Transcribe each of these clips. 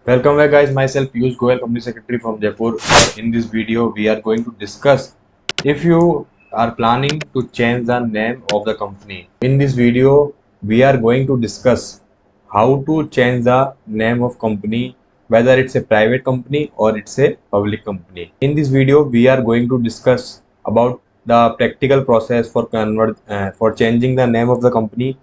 Welcome back guys, myself Piyush Goyal, Company Secretary from Jaipur. In this video, we are going to discuss if you are planning to change the name of the company. In this video, we are going to discuss how to change the name of company, whether it's a private company or it's a public company. In this video, we are going to discuss about the practical process for changing the name of the company,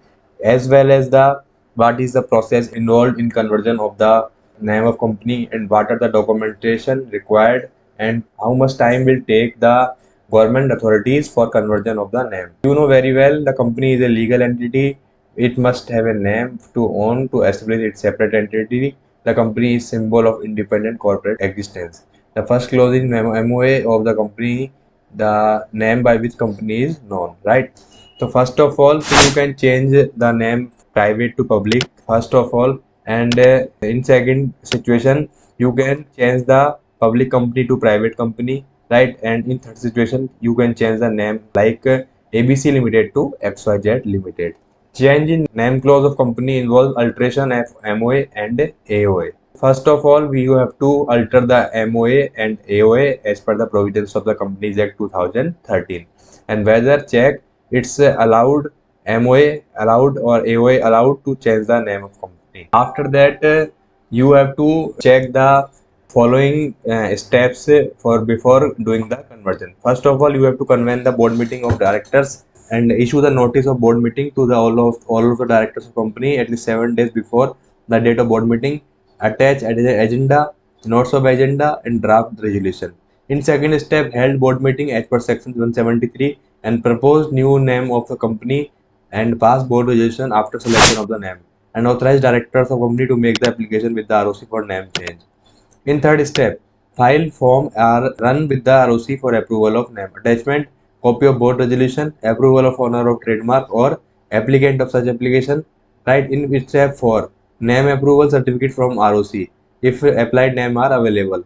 as well as the what is the process involved in conversion of the name of company, and what are the documentation required, and how much time will take the government authorities for conversion of the name. You know very well, the company is a legal entity. It must have a name to own to establish its separate entity. The company is symbol of independent corporate existence. The first clause in MOA of the company, the name by which company is known, right? So first of all, you can change the name private to public, first of all, and in second situation, you can change the public company to private company, right? And in third situation, you can change the name like ABC Limited to XYZ Limited. Change in name clause of company involves alteration of MOA and AOA. First of all, we have to alter the MOA and AOA as per the provisions of the Companies Act 2013, and whether check it's allowed, MOA allowed or AOA allowed to change the name of company. After that, you have to check the following steps for before doing the conversion. First of all, you have to convene the board meeting of directors and issue the notice of board meeting to the all of the directors of company at least 7 days before the date of board meeting. Attach agenda, notes of agenda, and draft resolution. In second step, held board meeting as per section 173 and propose new name of the company and pass board resolution after selection of the name, and authorize directors of company to make the application with the ROC for name change. In third step, file form are run with the ROC for approval of name. Attachment, copy of board resolution, approval of owner of trademark or applicant of such application. Right in which step 4, name approval certificate from ROC if applied name are available.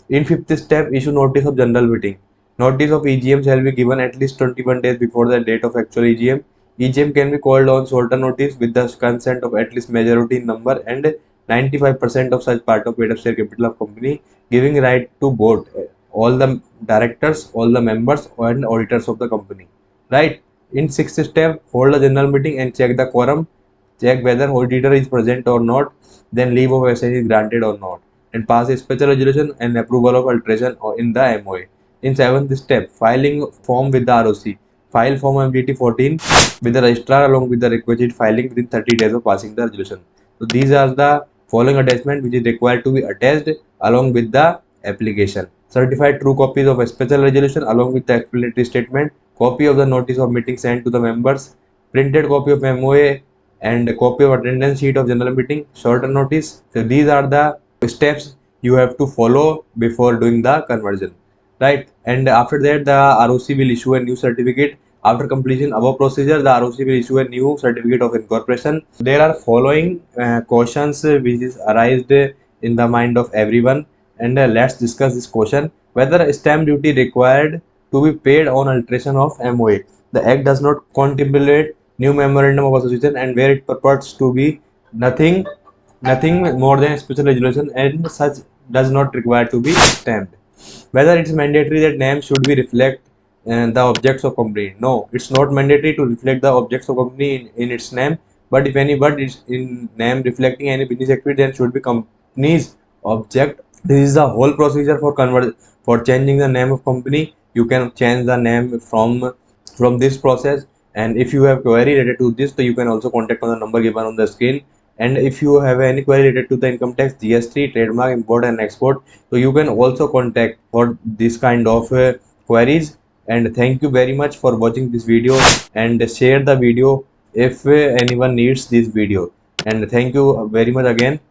In fifth step, issue notice of general meeting. Notice of EGM shall be given at least 21 days before the date of actual EGM. EGM can be called on shorter notice with the consent of at least majority in number and 95% of such part of paid up share capital of company, giving right to vote all the directors, all the members and auditors of the company. Right. In sixth step, hold a general meeting and check the quorum, check whether auditor is present or not, then leave of absence is granted or not, and pass a special resolution and approval of alteration in the MOA. In seventh step, filing form with the ROC. File form MDT 14 with the registrar along with the requisite filing within 30 days of passing the resolution. So these are the following attachment which is required to be attached along with the application. Certified true copies of a special resolution along with the explanatory statement, copy of the notice of meeting sent to the members, printed copy of MOA, and a copy of attendance sheet of general meeting, shorter notice. So these are the steps you have to follow before doing the conversion, right? And after that, the ROC will issue a new certificate. After completion above procedure, the ROC will issue a new certificate of incorporation. There are following questions which is arised in the mind of everyone, and let's discuss this question: whether stamp duty required to be paid on alteration of MOA. The Act does not contemplate new memorandum of association, and where it purports to be nothing more than a special resolution, and such does not require to be stamped. Whether it's mandatory that name should be reflect the objects of company. No, it's not mandatory to reflect the objects of company in its name, but if any but it's in name reflecting any business activity, then should be company's object. This is the whole procedure for changing the name of company. You can change the name from this process, and if you have query related to this, so you can also contact on the number given on the screen. And if you have any query related to the income tax, GST, trademark, import and export, so you can also contact for this kind of queries. And thank you very much for watching this video, and share the video if anyone needs this video. And thank you very much again.